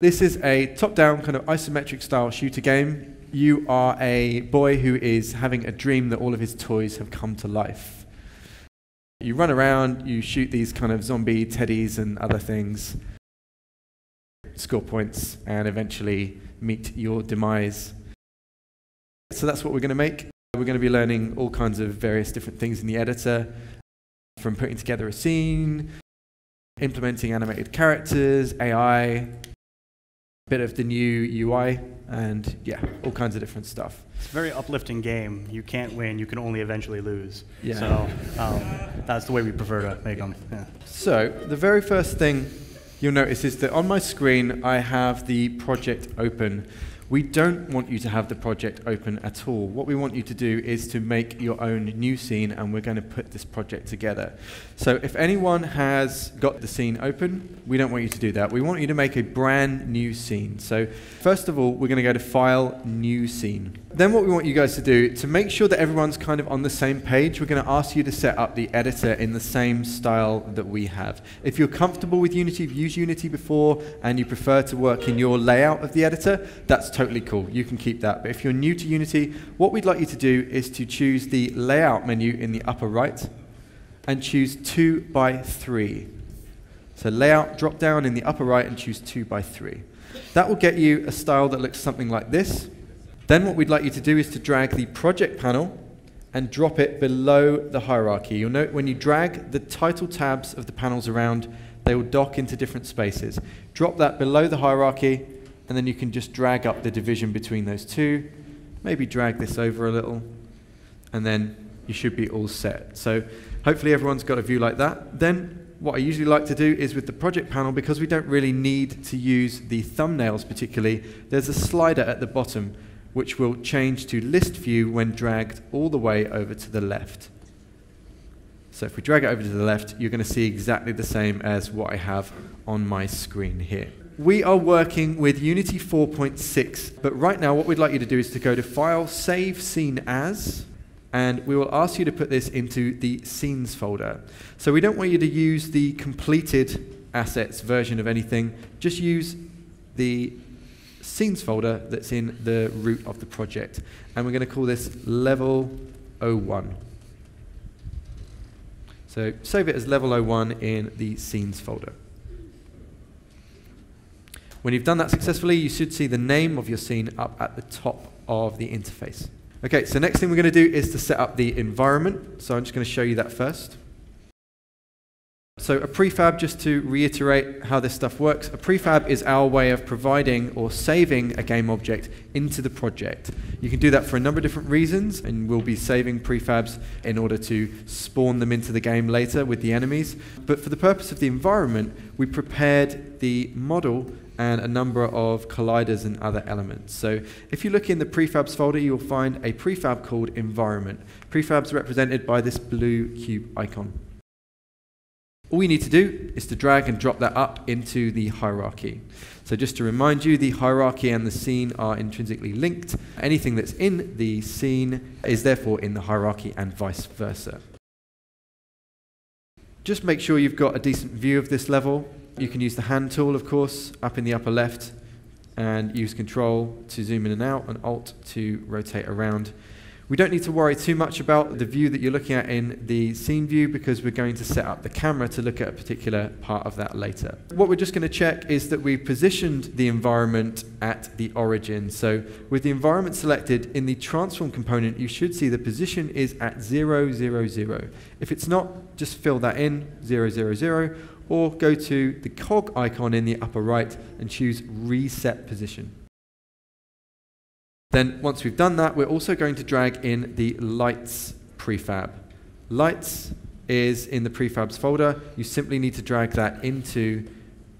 This is a top-down kind of isometric style shooter game. You are a boy who is having a dream that all of his toys have come to life. You run around, you shoot these kind of zombie teddies and other things, score points, and eventually meet your demise. So that's what we're going to make. We're going to be learning all kinds of various different things in the editor, from putting together a scene, implementing animated characters, AI, bit of the new UI, and yeah, all kinds of different stuff. It's a very uplifting game. You can't win, you can only eventually lose. Yeah. So that's the way we prefer to make them. Yeah. So the very first thing you'll notice is that on my screen I have the project open. We don't want you to have the project open at all. What we want you to do is to make your own new scene, and we're going to put this project together. So if anyone has got the scene open, we don't want you to do that. We want you to make a brand new scene. So first of all, we're going to go to File, New Scene. Then what we want you guys to do, to make sure that everyone's kind of on the same page, we're going to ask you to set up the editor in the same style that we have. If you're comfortable with Unity, you've used Unity before, and you prefer to work in your layout of the editor, that's totally cool. You can keep that. But if you're new to Unity, what we'd like you to do is to choose the layout menu in the upper right and choose 2 by 3. So layout, drop down in the upper right and choose 2 by 3. That will get you a style that looks something like this. Then what we'd like you to do is to drag the project panel and drop it below the hierarchy. You'll note when you drag the title tabs of the panels around, they will dock into different spaces. Drop that below the hierarchy, and then you can just drag up the division between those two. Maybe drag this over a little, and then you should be all set. So hopefully everyone's got a view like that. Then what I usually like to do is with the project panel, because we don't really need to use the thumbnails particularly, there's a slider at the bottom which will change to list view when dragged all the way over to the left. So if we drag it over to the left, you're going to see exactly the same as what I have on my screen here. We are working with Unity 4.6, but right now what we'd like you to do is to go to File, Save Scene As, and we will ask you to put this into the Scenes folder. So we don't want you to use the completed assets version of anything, just use the Scenes folder that's in the root of the project. And we're going to call this Level 01. So save it as Level 01 in the Scenes folder. When you've done that successfully, you should see the name of your scene up at the top of the interface. Okay, so next thing we're going to do is to set up the environment. So I'm just going to show you that first. So a prefab, just to reiterate how this stuff works, a prefab is our way of providing or saving a game object into the project. You can do that for a number of different reasons, and we'll be saving prefabs in order to spawn them into the game later with the enemies. But for the purpose of the environment, we prepared the model and a number of colliders and other elements. So if you look in the prefabs folder, you'll find a prefab called environment. Prefabs represented by this blue cube icon. All you need to do is to drag and drop that up into the hierarchy. So just to remind you, the hierarchy and the scene are intrinsically linked. Anything that's in the scene is therefore in the hierarchy and vice versa. Just make sure you've got a decent view of this level. You can use the hand tool, of course, up in the upper left, and use Control to zoom in and out, and Alt to rotate around. We don't need to worry too much about the view that you're looking at in the scene view, because we're going to set up the camera to look at a particular part of that later. What we're just going to check is that we've positioned the environment at the origin. So with the environment selected, in the transform component, you should see the position is at 0, 0, 0. If it's not, just fill that in, 0, 0, 0, or go to the cog icon in the upper right and choose Reset Position. Then once we've done that, we're also going to drag in the lights prefab. Lights is in the prefabs folder. You simply need to drag that into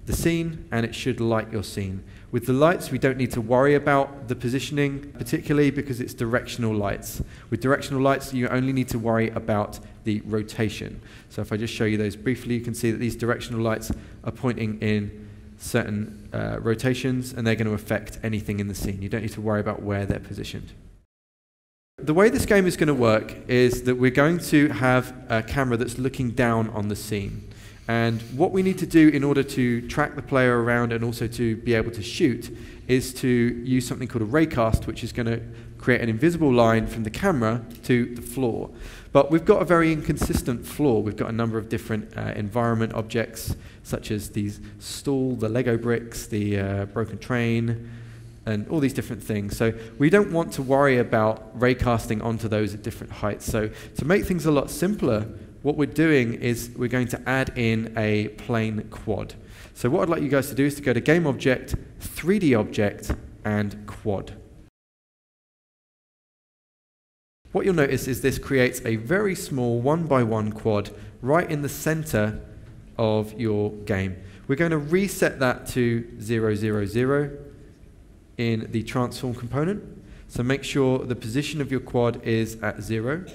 the scene, and it should light your scene. With the lights, we don't need to worry about the positioning, particularly because it's directional lights. With directional lights, you only need to worry about the rotation. So if I just show you those briefly, you can see that these directional lights are pointing in certain rotations, and they're going to affect anything in the scene. You don't need to worry about where they're positioned. The way this game is going to work is that we're going to have a camera that's looking down on the scene. And what we need to do in order to track the player around and also to be able to shoot is to use something called a raycast, which is going to create an invisible line from the camera to the floor. But we've got a very inconsistent floor. We've got a number of different environment objects, such as these stool, the Lego bricks, the broken train, and all these different things. So we don't want to worry about raycasting onto those at different heights. So to make things a lot simpler, what we're doing is we're going to add in a plane quad. So what I'd like you guys to do is to go to Game Object, 3D Object, and Quad. What you'll notice is this creates a very small 1x1 quad right in the center of your game. We're going to reset that to 0, 0, 0 in the transform component. So make sure the position of your quad is at 0.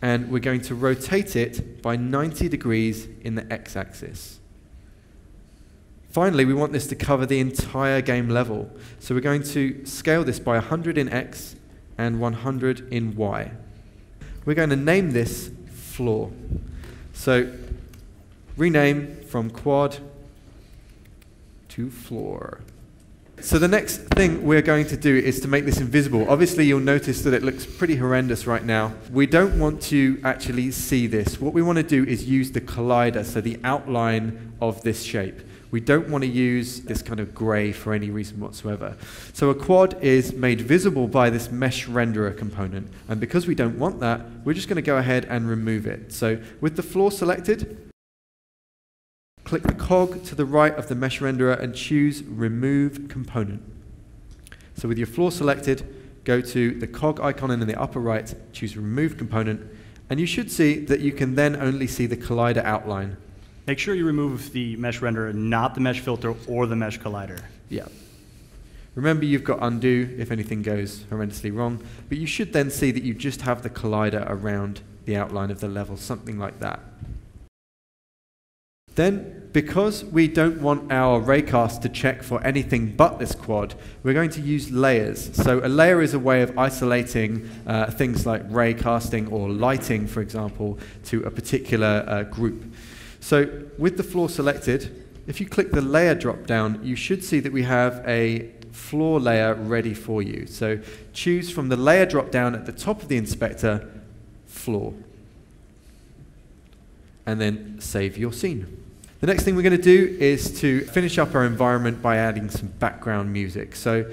And we're going to rotate it by 90 degrees in the x-axis. Finally, we want this to cover the entire game level. So we're going to scale this by 100 in x and 100 in y. We're going to name this floor. So rename from quad to floor. So the next thing we're going to do is to make this invisible. Obviously, you'll notice that it looks pretty horrendous right now. We don't want to actually see this. What we want to do is use the collider, so the outline of this shape. We don't want to use this kind of gray for any reason whatsoever. So a quad is made visible by this mesh renderer component. And because we don't want that, we're just going to go ahead and remove it. So with the floor selected, click the cog to the right of the mesh renderer and choose Remove Component. So with your floor selected, go to the cog icon in the upper right, choose Remove Component, and you should see that you can then only see the collider outline. Make sure you remove the mesh renderer, not the mesh filter or the mesh collider. Yeah. Remember, you've got undo if anything goes horrendously wrong, but you should then see that you just have the collider around the outline of the level, something like that. Then, because we don't want our raycast to check for anything but this quad, we're going to use layers. So a layer is a way of isolating things like raycasting or lighting, for example, to a particular group. So with the floor selected, if you click the layer drop down, you should see that we have a floor layer ready for you. So choose from the layer drop down at the top of the inspector, floor, and then save your scene. The next thing we're going to do is to finish up our environment by adding some background music. So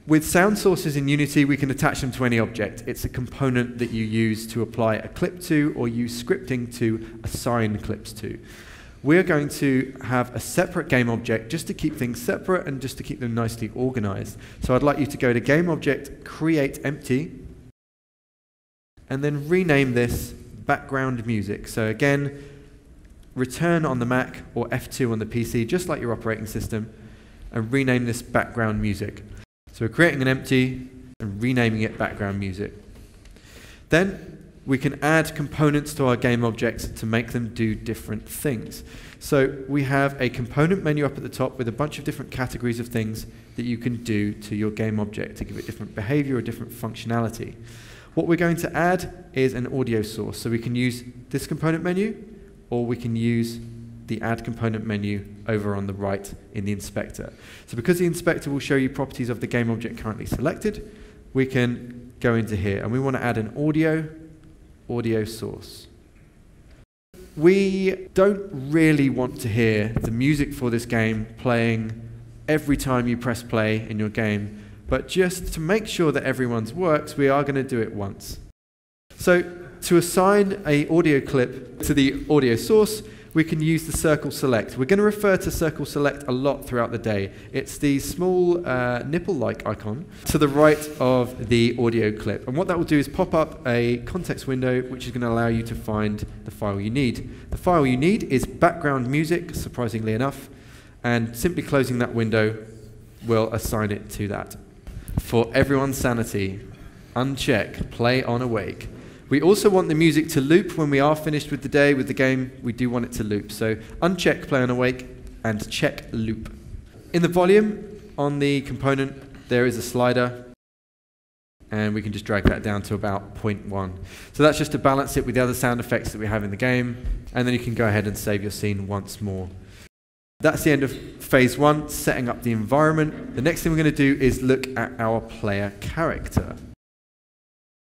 with sound sources in Unity, we can attach them to any object. It's a component that you use to apply a clip to or use scripting to assign clips to. We're going to have a separate game object just to keep things separate and just to keep them nicely organized. So I'd like you to go to Game Object, Create Empty, and then rename this Background Music. So again, return on the Mac or F2 on the PC, just like your operating system, and rename this Background Music. So we're creating an empty and renaming it Background Music. Then we can add components to our game objects to make them do different things. So we have a component menu up at the top with a bunch of different categories of things that you can do to your game object to give it different behavior or different functionality. What we're going to add is an audio source. So we can use this component menu, or we can use the Add Component menu over on the right in the inspector. So because the inspector will show you properties of the game object currently selected, we can go into here, and we want to add an audio source. We don't really want to hear the music for this game playing every time you press play in your game, but just to make sure that everyone's works, we are going to do it once. So to assign an audio clip to the audio source, we can use the circle select. We're going to refer to circle select a lot throughout the day. It's the small nipple-like icon to the right of the audio clip. And what that will do is pop up a context window, which is going to allow you to find the file you need. The file you need is background music, surprisingly enough, and simply closing that window will assign it to that. For everyone's sanity, uncheck play on awake. We also want the music to loop when we are finished with the day, with the game. We do want it to loop. So uncheck play on awake and check loop. In the volume on the component, there is a slider. And we can just drag that down to about 0.1. So that's just to balance it with the other sound effects that we have in the game, and then you can go ahead and save your scene once more. That's the end of phase 1, setting up the environment. The next thing we're going to do is look at our player character.